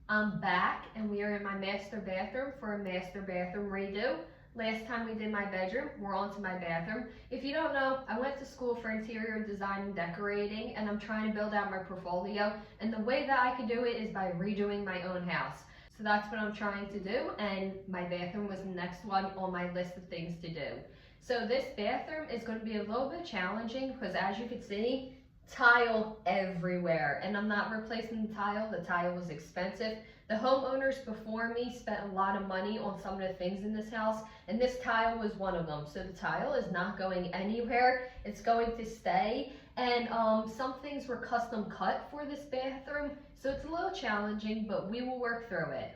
I'm back and we are in my master bathroom for a master bathroom redo. Last time we did my bedroom, we're on to my bathroom. If you don't know, I went to school for interior design and decorating, and I'm trying to build out my portfolio, and the way that I could do it is by redoing my own house. So that's what I'm trying to do, and my bathroom was the next one on my list of things to do. So this bathroom is going to be a little bit challenging because, as you can see, tile everywhere, and I'm not replacing the tile was expensive. The homeowners before me spent a lot of money on some of the things in this house, and this tile was one of them. So the tile is not going anywhere, it's going to stay. And some things were custom cut for this bathroom, so it's a little challenging, but we will work through it.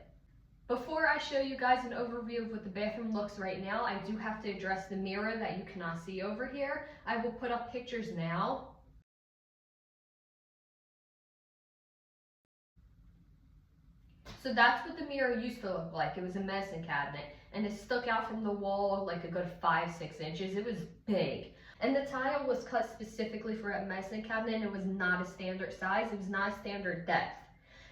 Before I show you guys an overview of what the bathroom looks right now, I do have to address the mirror that you cannot see over here. I will put up pictures now. So that's what the mirror used to look like. It was a medicine cabinet, and it stuck out from the wall like a good 5-6 inches. It was big. And the tile was cut specifically for a medicine cabinet, and it was not a standard size. It was not a standard depth.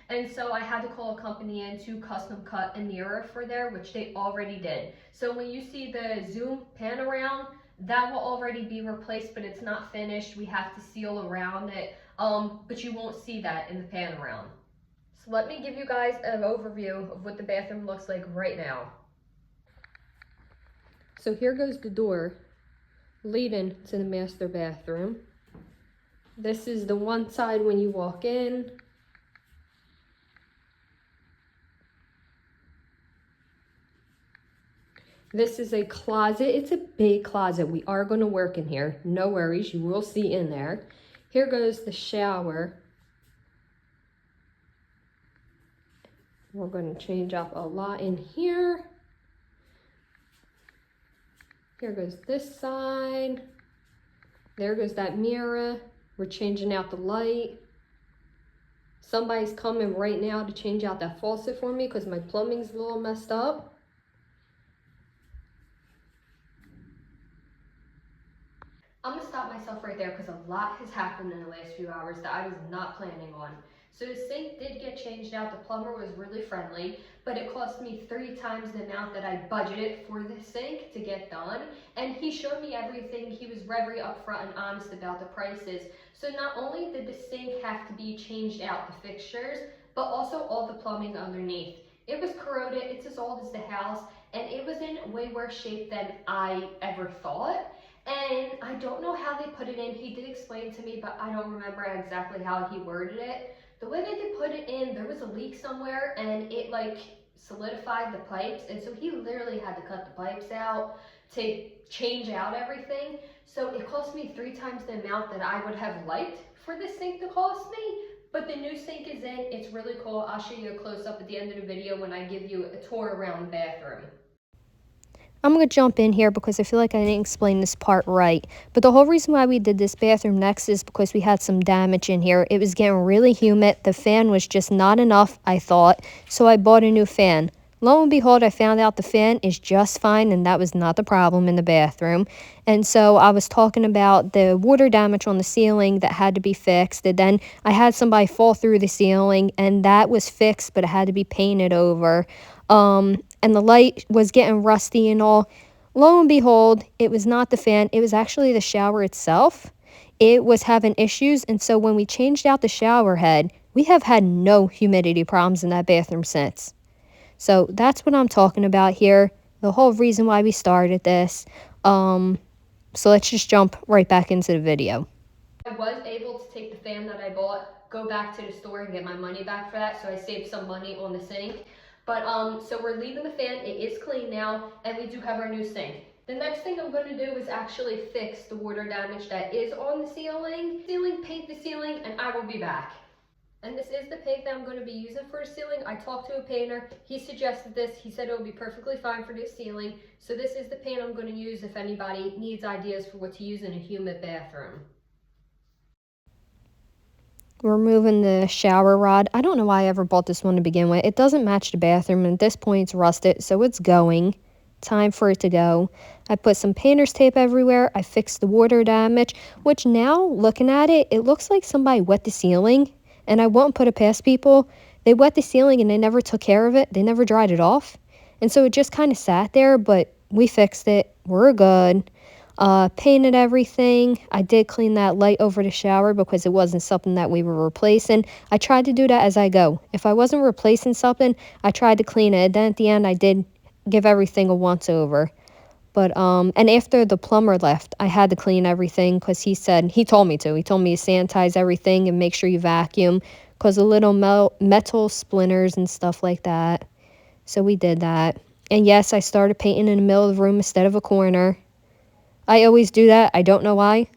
And so I had to call a company in to custom cut a mirror for there, which they already did. So when you see the zoom pan around, that will already be replaced, but it's not finished. We have to seal around it, but you won't see that in the pan around. So let me give you guys an overview of what the bathroom looks like right now. So here goes the door leading to the master bathroom. This is the one side when you walk in. This is a closet. It's a big closet. We are going to work in here. No worries, you will see in there. Here goes the shower. We're going to change up a lot in here. Here goes this side. There goes that mirror. We're changing out the light. Somebody's coming right now to change out that faucet for me because my plumbing's a little messed up. I'm gonna stop myself right there because a lot has happened in the last few hours that I was not planning on. So the sink did get changed out. The plumber was really friendly, but it cost me 3 times the amount that I budgeted for the sink to get done. And he showed me everything. He was very upfront and honest about the prices. So not only did the sink have to be changed out, the fixtures, but also all the plumbing underneath. It was corroded, it's as old as the house, and it was in way worse shape than I ever thought. And I don't know how they put it in. He did explain to me, but I don't remember exactly how he worded it. The way that they put it in, there was a leak somewhere and it like solidified the pipes. And so he literally had to cut the pipes out to change out everything. So it cost me 3 times the amount that I would have liked for this sink to cost me. But the new sink is in. It's really cool. I'll show you a close up at the end of the video when I give you a tour around the bathroom. I'm going to jump in here because I feel like I didn't explain this part right. But the whole reason why we did this bathroom next is because we had some damage in here. It was getting really humid. The fan was just not enough, I thought. So I bought a new fan. Lo and behold, I found out the fan is just fine, and that was not the problem in the bathroom. And so I was talking about the water damage on the ceiling that had to be fixed. And then I had somebody fall through the ceiling, and that was fixed, but it had to be painted over. And the light was getting rusty and all. Lo and behold, it was not the fan. It was actually the shower itself. It was having issues, and so when we changed out the shower head, we have had no humidity problems in that bathroom since. So that's what I'm talking about here, the whole reason why we started this. So let's just jump right back into the video. I was able to take the fan that I bought, go back to the store and get my money back for that, so I saved some money on the sink. But so we're leaving the fan. It is clean now, and we do have our new sink. The next thing I'm going to do is actually fix the water damage that is on the ceiling. Paint the ceiling, and I will be back. And this is the paint that I'm going to be using for the ceiling. I talked to a painter. He suggested this. He said it would be perfectly fine for this ceiling. So this is the paint I'm going to use if anybody needs ideas for what to use in a humid bathroom. We're moving the shower rod. I don't know why I ever bought this one to begin with. It doesn't match the bathroom, and at this point it's rusted, so it's going. Time for it to go. I put some painter's tape everywhere. I fixed the water damage, which now, looking at it, it looks like somebody wet the ceiling, and I won't put it past people They wet the ceiling and they never took care of it. They never dried it off. And so it just kind of sat there, but we fixed it. We're good. Painted everything. I did clean that light over the shower because it wasn't something that we were replacing. I tried to do that as I go. If I wasn't replacing something, I tried to clean it. Then at the end, I did give everything a once over. But and after the plumber left, I had to clean everything because he told me to. He told me to sanitize everything and make sure you vacuum because the little metal splinters and stuff like that. So we did that. And yes, I started painting in the middle of the room instead of a corner. I always do that. I don't know why.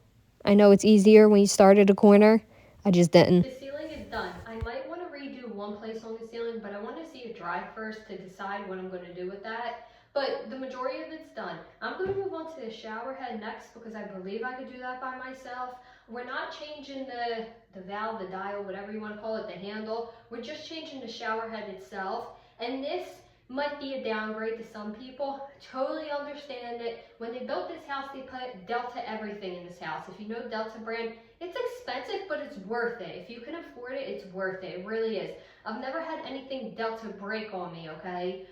I know it's easier when you start at a corner. I just didn't. The ceiling is done. I might want to redo one place on the ceiling, but I want to see it dry first to decide what I'm going to do with that. But the majority of it's done. I'm going to move on to the shower head next because I believe I could do that by myself. We're not changing the valve, the dial, whatever you want to call it, the handle. We're just changing the shower head itself. And this might be a downgrade to some people. Totally understand it. When they built this house, they put Delta everything in this house. If you know Delta brand, it's expensive, but it's worth it. If you can afford it, it's worth it. It really is. I've never had anything Delta break on me, okay?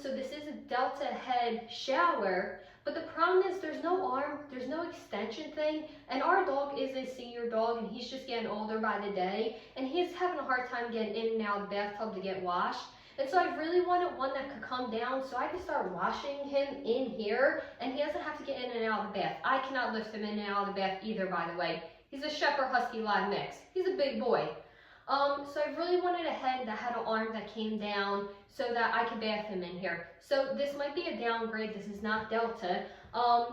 So this is a Delta head shower, but the problem is there's no arm, there's no extension thing, and our dog is a senior dog, and he's just getting older by the day, and he's having a hard time getting in and out of the bathtub to get washed. And so I really wanted one that could come down so I could start washing him in here and he doesn't have to get in and out of the bath. I cannot lift him in and out of the bath either, by the way. He's a Shepherd Husky Live mix. He's a big boy. So I really wanted a head that had an arm that came down so that I could bath him in here. So this might be a downgrade. This is not Delta.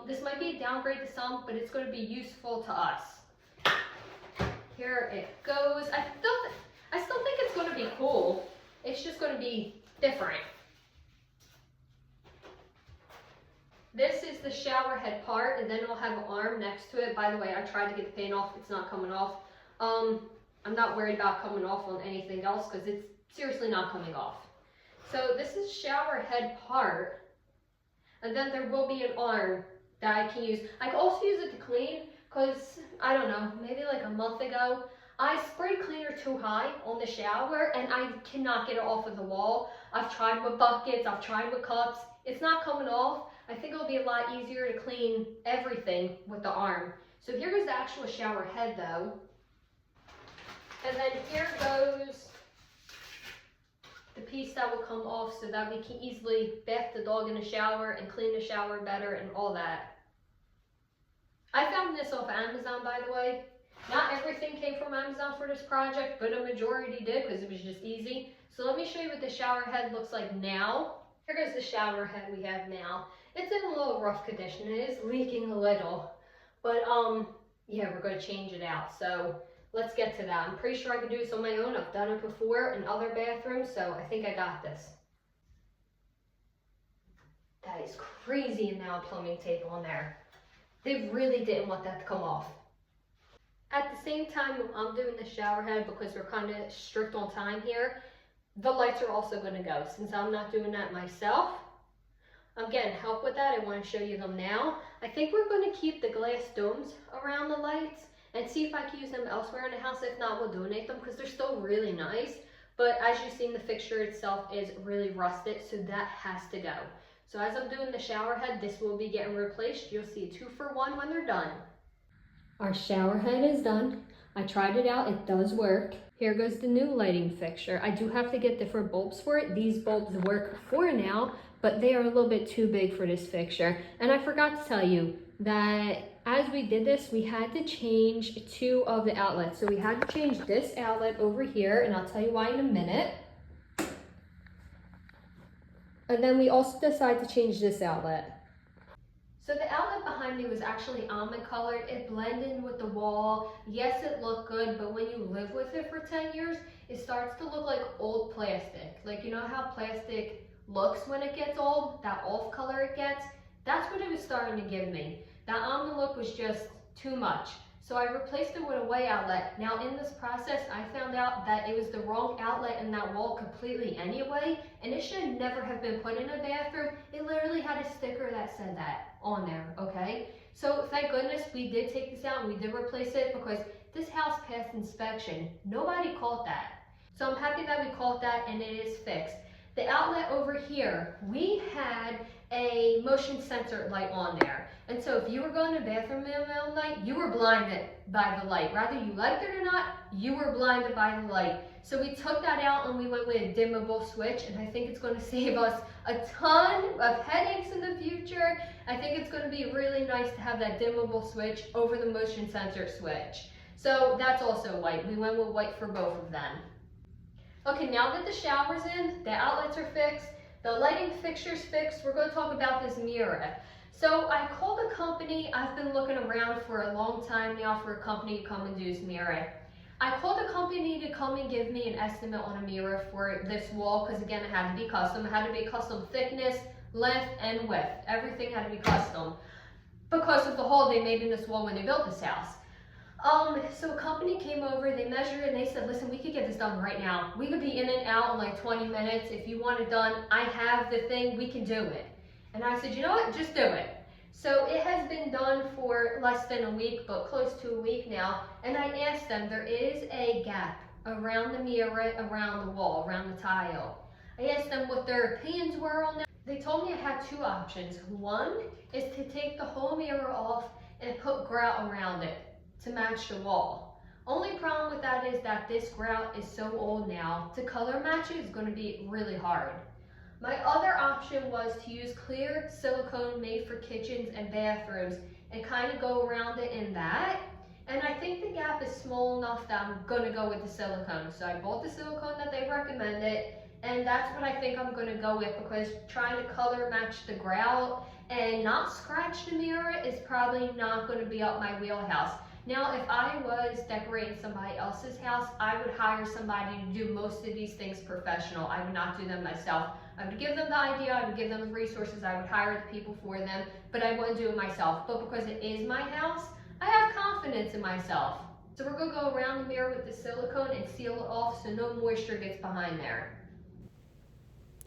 This might be a downgrade to some, but it's going to be useful to us. Here it goes. I still think it's going to be cool. It's just going to be different. This is the shower head part, and then it'll have an arm next to it. By the way, I tried to get the paint off. It's not coming off. I'm not worried about coming off on anything else because it's seriously not coming off. So this is shower head part, and then there will be an arm that I can use. I can also use it to clean because, I don't know, maybe like a month ago, I sprayed cleaner too high on the shower and I cannot get it off of the wall. I've tried with buckets, I've tried with cups. It's not coming off. I think it'll be a lot easier to clean everything with the arm. So here goes the actual shower head though. And then here goes the piece that will come off so that we can easily bath the dog in the shower and clean the shower better and all that. I found this off Amazon, by the way. Not everything came from Amazon for this project, but a majority did because it was just easy. So let me show you what the shower head looks like now. Here goes the shower head we have now. It's in a little rough condition. It is leaking a little, but yeah, we're going to change it out. So let's get to that. I'm pretty sure I can do this on my own. I've done it before in other bathrooms, so I think I got this. That is crazy amount of plumbing tape on there. They really didn't want that to come off. At the same time, I'm doing the shower head because we're kind of strict on time here. The lights are also going to go. Since I'm not doing that myself, I'm getting help with that. I want to show you them now. I think we're going to keep the glass domes around the lights and see if I can use them elsewhere in the house. If not, we'll donate them because they're still really nice. But as you've seen, the fixture itself is really rusted, so that has to go. So as I'm doing the shower head, this will be getting replaced. You'll see a 2-for-1 when they're done. Our shower head is done. I tried it out, it does work. Here goes the new lighting fixture. I do have to get different bulbs for it. These bulbs work for now, but they are a little bit too big for this fixture. And I forgot to tell you that as we did this, we had to change 2 of the outlets. So we had to change this outlet over here, and I'll tell you why in a minute. And then we also decided to change this outlet. So the outlet behind me was actually almond colored. It blended with the wall. Yes, it looked good, but when you live with it for 10 years, it starts to look like old plastic. Like, you know how plastic looks when it gets old, that off color it gets? That's what it was starting to give me. That almond look was just too much. So I replaced it with a white outlet. Now in this process, I found out that it was the wrong outlet in that wall completely anyway, and it should never have been put in a bathroom. It literally had a sticker that said that on there, okay? So thank goodness we did take this out and we did replace it because this house passed inspection. Nobody caught that. So I'm happy that we caught that and it is fixed. The outlet over here, we had a motion sensor light on there. And so if you were going to the bathroom in the middle of the night, you were blinded by the light. Whether you liked it or not, you were blinded by the light. So we took that out and we went with a dimmable switch, and I think it's going to save us a ton of headaches in the future. I think it's going to be really nice to have that dimmable switch over the motion sensor switch. So that's also white. We went with white for both of them. Okay, now that the shower's in, the outlets are fixed, the lighting fixture's fixed, we're going to talk about this mirror. So I called a company. I've been looking around for a long time now for a company to come and do this mirror. I called a company to come and give me an estimate on a mirror for this wall, because again, it had to be custom. It had to be custom thickness, length, and width. Everything had to be custom because of the hole they made in this wall when they built this house. So a company came over, they measured, and they said, listen, we could get this done right now. We could be in and out in like 20 minutes. If you want it done, I have the thing, we can do it. And I said, you know what, just do it. So it has been done for less than a week, but close to a week now. And I asked them, there is a gap around the mirror, around the wall, around the tile. I asked them what their opinions were on that. They told me I had two options. One is to take the whole mirror off and put grout around it to match the wall. Only problem with that is that this grout is so old now. To color match it is going to be really hard. My other option was to use clear silicone made for kitchens and bathrooms and kind of go around it in that. And I think the gap is small enough that I'm going to go with the silicone. So I bought the silicone that they recommended, and that's what I think I'm going to go with, because trying to color match the grout and not scratch the mirror is probably not going to be up my wheelhouse. Now, if I was decorating somebody else's house, I would hire somebody to do most of these things professional. I would not do them myself. I would give them the idea, I would give them the resources, I would hire the people for them, but I wouldn't do it myself. But because it is my house, I have confidence in myself. So we're gonna go around the mirror with the silicone and seal it off so no moisture gets behind there.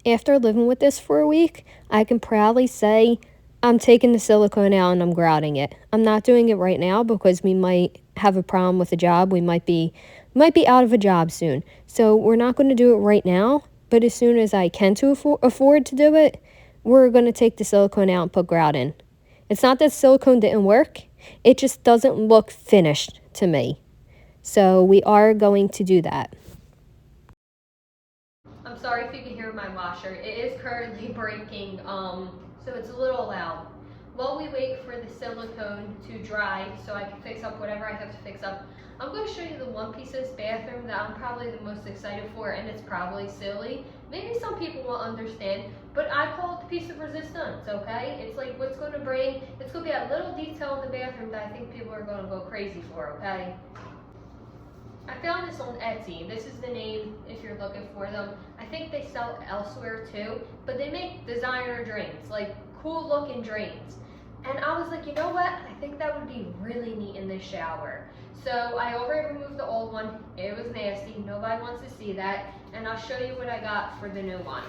After living with this for a week, I can proudly say I'm taking the silicone out and I'm grouting it. I'm not doing it right now because we might have a problem with a job. We might be out of a job soon. So we're not going to do it right now, but as soon as I can afford to do it, we're going to take the silicone out and put grout in. It's not that silicone didn't work. It just doesn't look finished to me. So we are going to do that. I'm sorry if you can hear my washer. It is currently breaking, so it's a little loud. While we wait for the silicone to dry so I can fix up whatever I have to fix up, I'm going to show you the one piece of this bathroom that I'm probably the most excited for, and it's probably silly. Maybe some people won't understand, but I call it the piece of resistance, okay? It's like what's going to bring, it's going to be a little detail in the bathroom that I think people are going to go crazy for, okay? I found this on Etsy. This is the name if you're looking for them. I think they sell elsewhere too, but they make designer drains, like cool looking drains. And I was like, you know what? I think that would be really neat in this shower. So I already removed the old one. It was nasty. Nobody wants to see that. And I'll show you what I got for the new one.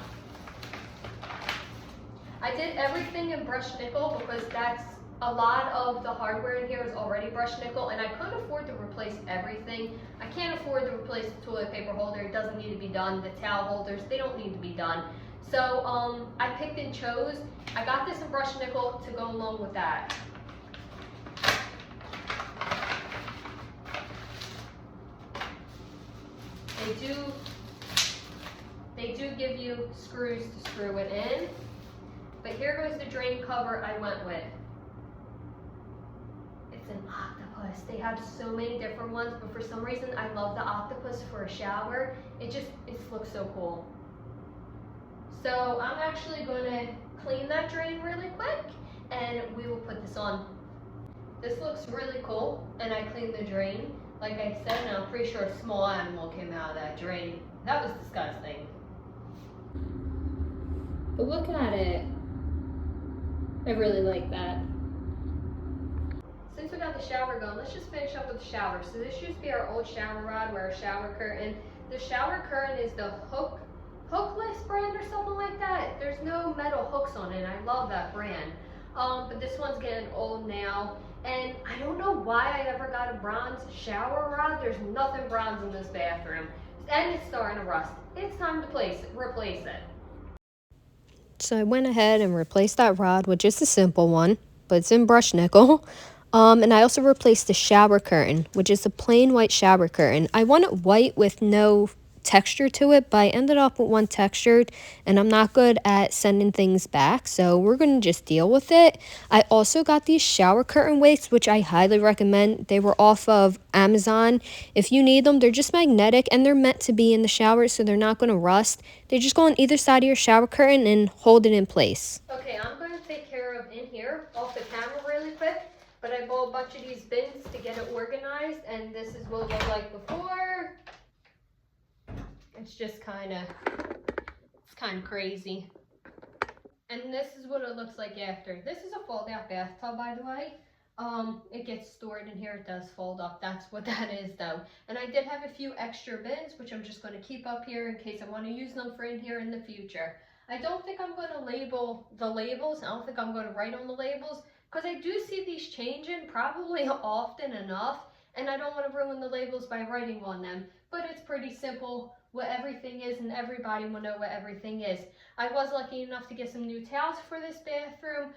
I did everything in brushed nickel because that's a lot of the hardware in here is already brushed nickel, and I couldn't afford to replace everything. I can't afford to replace the toilet paper holder. It doesn't need to be done. The towel holders, they don't need to be done. So I picked and chose. I got this in brushed nickel to go along with that. They do give you screws to screw it in. But here goes the drain cover I went with. It's an octopus. They have so many different ones, but for some reason I love the octopus for a shower. It looks so cool. So I'm actually going to clean that drain really quick and we will put this on. This looks really cool, and I cleaned the drain. Like I said, and I'm pretty sure a small animal came out of that drain. That was disgusting. But look at it. I really like that. Since we got the shower going, let's just finish up with the shower. So this used to be our old shower rod, or our shower curtain. The shower curtain is the Hookless brand or something like that. There's no metal hooks on it. I love that brand. But this one's getting old now. And I don't know why I ever got a bronze shower rod. There's nothing bronze in this bathroom. and it's starting to rust. It's time to replace it. So I went ahead and replaced that rod with just a simple one, but it's in brushed nickel. And I also replaced the shower curtain, which is a plain white shower curtain. I want it white with no texture to it, but I ended up with one textured, and I'm not good at sending things back, so we're going to just deal with it. I also got these shower curtain weights, which I highly recommend. They were off of Amazon. If you need them, they're just magnetic, and they're meant to be in the shower, so they're not going to rust. They just go on either side of your shower curtain and hold it in place. Okay, I'm going to take care of in here off the camera really quick, but I bought a bunch of these bins to get it organized, and this is what it looked like before. It's just kind of crazy. And this is what it looks like after. This is a fold out bathtub, by the way. It gets stored in here. It does fold up. That's what that is, though. And I did have a few extra bins, which I'm just going to keep up here in case I want to use them for in here in the future. I don't think I'm going to label the labels. I don't think I'm going to write on the labels because I do see these changing probably often enough, and I don't want to ruin the labels by writing on them. But it's pretty simple what everything is, and everybody will know what everything is. I was lucky enough to get some new towels for this bathroom.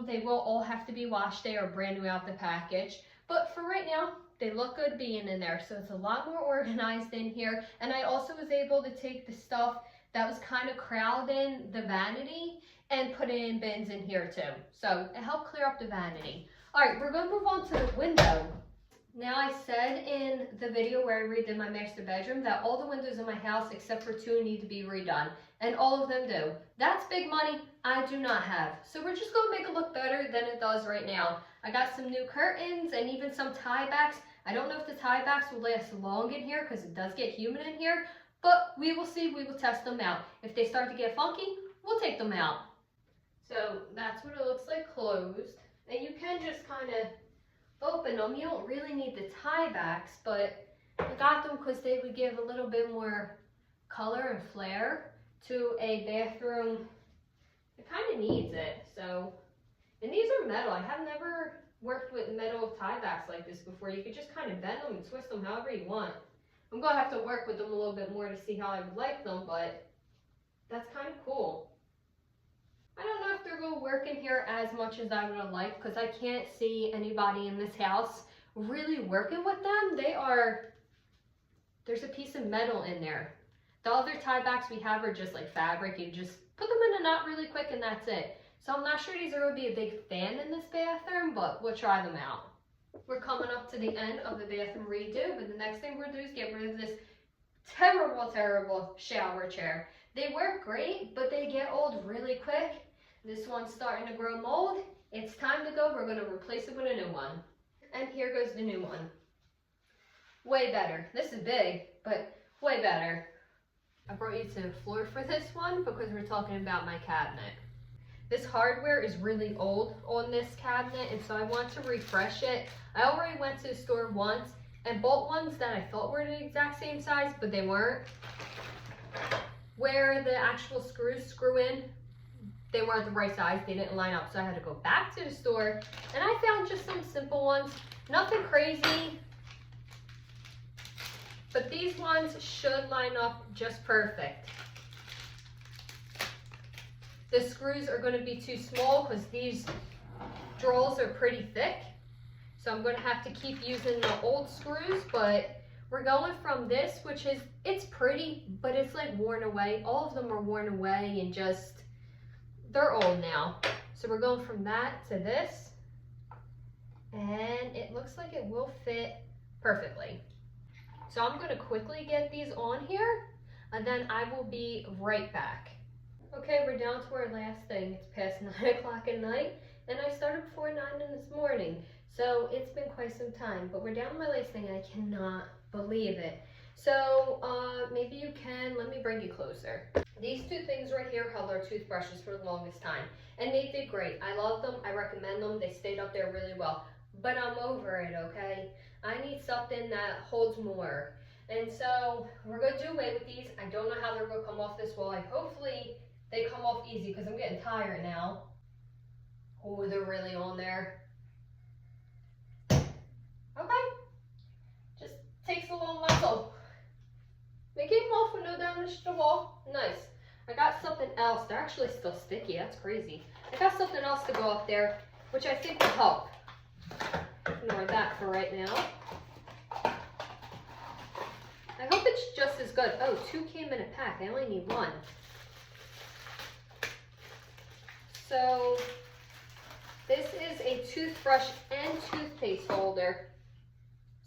They will all have to be washed. They are brand new out the package. But for right now, they look good being in there. So it's a lot more organized in here. And I also was able to take the stuff that was kind of crowding the vanity and put it in bins in here too. So it helped clear up the vanity. All right, we're going to move on to the window. Now, I said in the video where I redid my master bedroom that all the windows in my house except for 2 need to be redone, and all of them do. That's big money I do not have. So we're just going to make it look better than it does right now. I got some new curtains and even some tie backs. I don't know if the tie backs will last long in here because it does get humid in here, but we will see. We will test them out. If they start to get funky, we'll take them out. So that's what it looks like closed. And you can just kind of open them. You don't really need the tie backs, but I got them because they would give a little bit more color and flair to a bathroom. It kind of needs it. So, and these are metal. I have never worked with metal tie backs like this before. You could just kind of bend them and twist them however you want. I'm gonna have to work with them a little bit more to see how I would like them, but that's kind of cool. I don't know if they're going to work in here as much as I would have liked because I can't see anybody in this house really working with them. There's a piece of metal in there. The other tie backs we have are just like fabric. You just put them in a knot really quick and that's it. So I'm not sure these are going to be a big fan in this bathroom, but we'll try them out. We're coming up to the end of the bathroom redo, but the next thing we're going to do is get rid of this terrible shower chair. They work great, but they get old really quick. This one's starting to grow mold. It's time to go. We're going to replace it with a new one. And here goes the new one. Way better. This is big, but way better. I brought you to the floor for this one because we're talking about my cabinet. This hardware is really old on this cabinet, and so I want to refresh it. I already went to the store once and bought ones that I thought were the exact same size, but they weren't. Where the actual screws screw in, they weren't the right size. They didn't line up, so I had to go back to the store, and I found just some simple ones. Nothing crazy, but these ones should line up just perfect. The screws are going to be too small because these drawers are pretty thick. So I'm going to have to keep using the old screws, but we're going from this, which is, it's pretty, but it's like worn away. All of them are worn away and just, they're old now. So we're going from that to this, and it looks like it will fit perfectly. So I'm going to quickly get these on here, and then I will be right back. Okay, we're down to our last thing. It's past 9 o'clock at night, and I started before 9 in this morning. So it's been quite some time, but we're down to my last thing, and I cannot believe it. So maybe you can, let me bring you closer. These two things right here held our toothbrushes for the longest time, and they did great. I love them, I recommend them, they stayed up there really well, but I'm over it, okay? I need something that holds more. And so we're gonna do away with these. I don't know how they're gonna come off this wall. Hopefully they come off easy because I'm getting tired now. Oh, they're really on there. Okay, just takes a little muscle. They came off with no damage to the wall. Nice. I got something else. They're actually still sticky. That's crazy. I got something else to go up there, which I think will help. Ignore that for right now. I hope it's just as good. Oh, 2 came in a pack. I only need 1. So this is a toothbrush and toothpaste holder.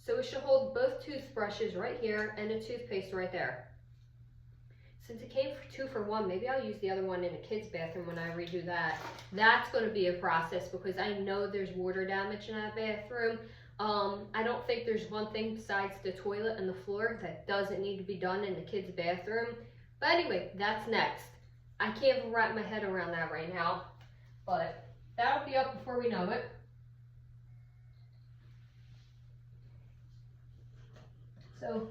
So it should hold both toothbrushes right here and a toothpaste right there. Since it came for 2 for 1, maybe I'll use the other one in a kid's bathroom when I redo that. That's going to be a process because I know there's water damage in that bathroom. I don't think there's one thing besides the toilet and the floor that doesn't need to be done in the kid's bathroom. But anyway, that's next. I can't even wrap my head around that right now, but that'll be up before we know it. So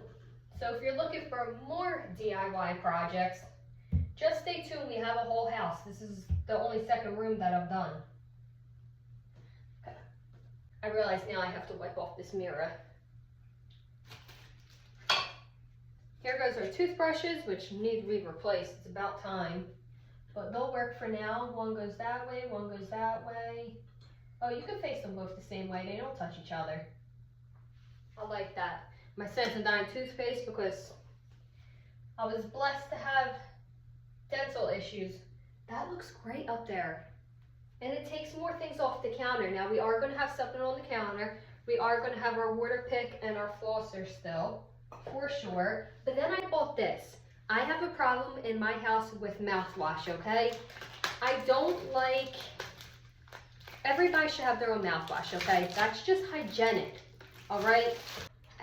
if you're looking for more DIY projects, just stay tuned. We have a whole house. This is the only second room that I've done. Okay. I realize now I have to wipe off this mirror. Here goes our toothbrushes, which need to be replaced. It's about time. But they'll work for now. One goes that way, one goes that way. Oh, you can face them both the same way. They don't touch each other. I like that. My Sensodyne toothpaste, because I was blessed to have dental issues. That looks great up there. And it takes more things off the counter. Now we are going to have something on the counter. We are going to have our water pick and our flosser still, for sure. But then I bought this. I have a problem in my house with mouthwash, okay? I don't like, everybody should have their own mouthwash, okay? That's just hygienic, all right?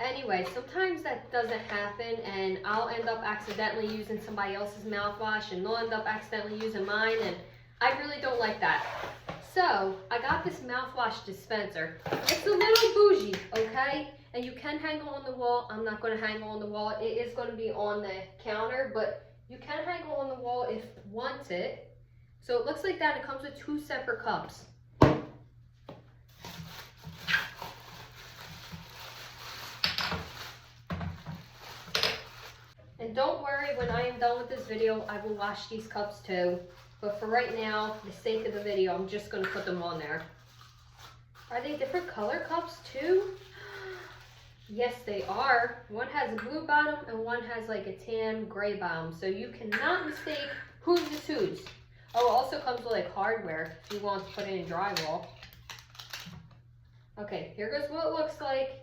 Anyway, sometimes that doesn't happen and I'll end up accidentally using somebody else's mouthwash and they'll end up accidentally using mine, and I really don't like that. So I got this mouthwash dispenser. It's a little bougie, okay? And you can hang it on the wall. I'm not going to hang it on the wall. It is going to be on the counter, but you can hang it on the wall if you want it. So it looks like that. It comes with 2 separate cups. And don't worry, when I am done with this video, I will wash these cups too. But for right now, for the sake of the video, I'm just going to put them on there. Are they different color cups too? Yes, they are. One has a blue bottom and one has like a tan gray bottom. So you cannot mistake whose is whose. Oh, it also comes with like hardware if you want to put it in drywall. Okay, here goes what it looks like.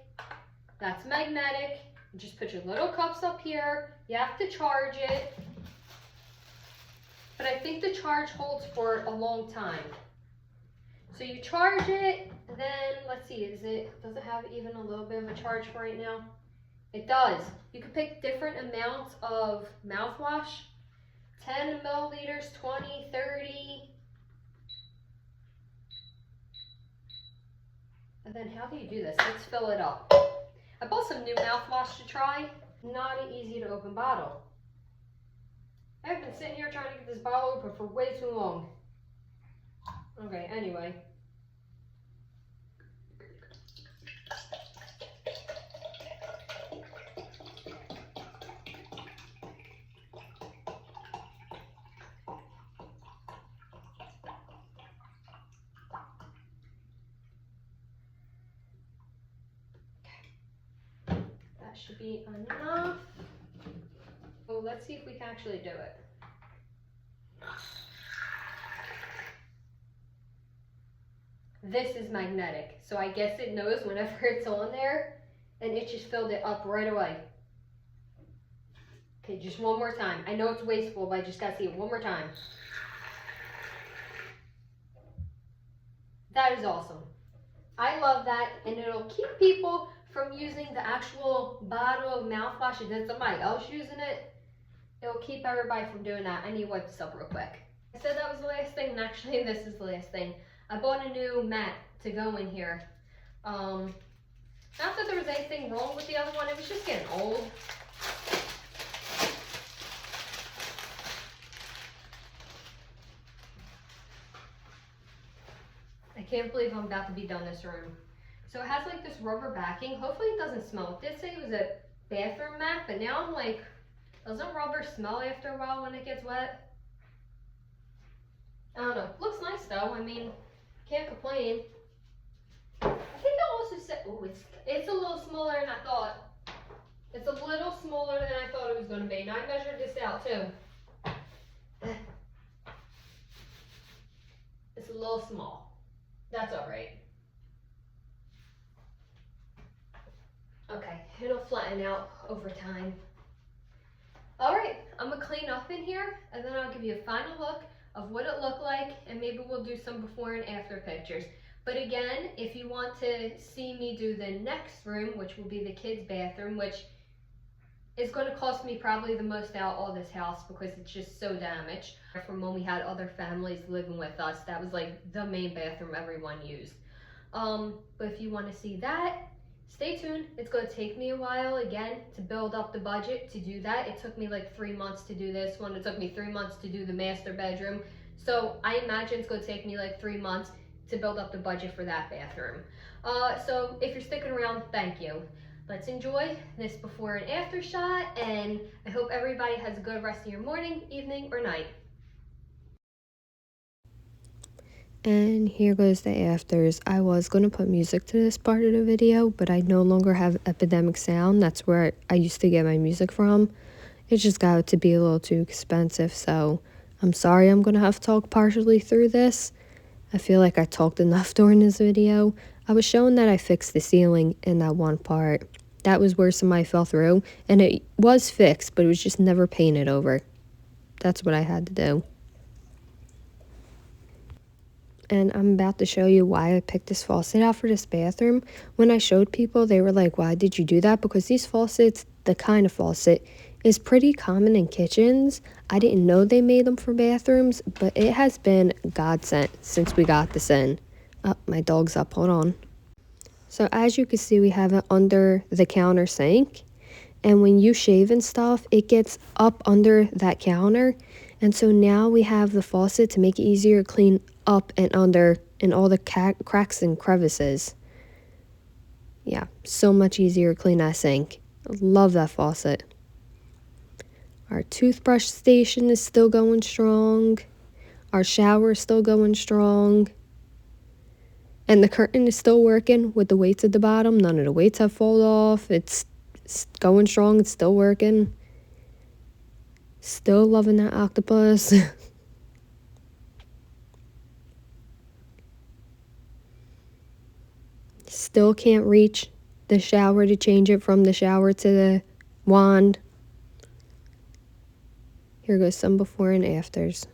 That's magnetic. You just put your little cups up here. You have to charge it. But I think the charge holds for a long time. So you charge it, and then let's see, does it have even a little bit of a charge for right now? It does. You can pick different amounts of mouthwash. 10 milliliters, 20, 30. And then how do you do this? Let's fill it up. I bought some new mouthwash to try. Not an easy to open bottle. I've been sitting here trying to get this bottle open for way too long. Okay, anyway. That should be enough. So let's see if we can actually do it. This is magnetic, so I guess it knows whenever it's on there, and it just filled it up right away. Okay, just one more time. I know it's wasteful, but I just gotta see it one more time. That is awesome. I love that, and it'll keep people from using the actual bottle of mouthwash and then somebody else using it. It'll keep everybody from doing that. I need to wipe this up real quick. I said that was the last thing, and actually this is the last thing. I bought a new mat to go in here. Not that there was anything wrong with the other one, it was just getting old. I can't believe I'm about to be done this room. So it has like this rubber backing. Hopefully it doesn't smell. It did say it was a bathroom mat, but now I'm like, Doesn't rubber smell after a while when it gets wet? I don't know. Looks nice though. I mean, can't complain. I think I also said, oh, it's a little smaller than I thought. It's a little smaller than I thought it was going to be. And I measured this out too. It's a little small. That's alright. Okay, it'll flatten out over time. Alright, I'm going to clean up in here and then I'll give you a final look of what it looked like, and maybe we'll do some before and after pictures. But again, if you want to see me do the next room, which will be the kids' bathroom, which is going to cost me probably the most out of all this house because it's just so damaged. From when we had other families living with us, that was like the main bathroom everyone used. But if you want to see that, stay tuned. It's going to take me a while again to build up the budget to do that. It took me like 3 months to do this one. It took me 3 months to do the master bedroom. So I imagine it's going to take me like 3 months to build up the budget for that bathroom. So if you're sticking around, thank you. Let's enjoy this before and after shot, and I hope everybody has a good rest of your morning, evening, or night. And here goes the afters. I was going to put music to this part of the video, but I no longer have Epidemic Sound. That's where I used to get my music from. It just got to be a little too expensive, so I'm sorry I'm going to have to talk partially through this. I feel like I talked enough during this video. I was showing that I fixed the ceiling in that one part. That was where somebody fell through, and it was fixed, but it was just never painted over. That's what I had to do. And I'm about to show you why I picked this faucet out for this bathroom. When I showed people, they were like, why did you do that? Because these faucets, the kind of faucet, is pretty common in kitchens. I didn't know they made them for bathrooms, but it has been godsend since we got this in. Oh, my dog's up, hold on. So as you can see, we have it under the counter sink. And when you shave and stuff, it gets up under that counter. And so now we have the faucet to make it easier to clean up and under and all the cracks and crevices. Yeah, so much easier to clean that sink. Love that faucet. Our toothbrush station is still going strong. Our shower is still going strong. And the curtain is still working with the weights at the bottom. None of the weights have fallen off. It's going strong. It's still working. Still loving that octopus. Still can't reach the shower to change it from the shower to the wand. Here goes some before and afters.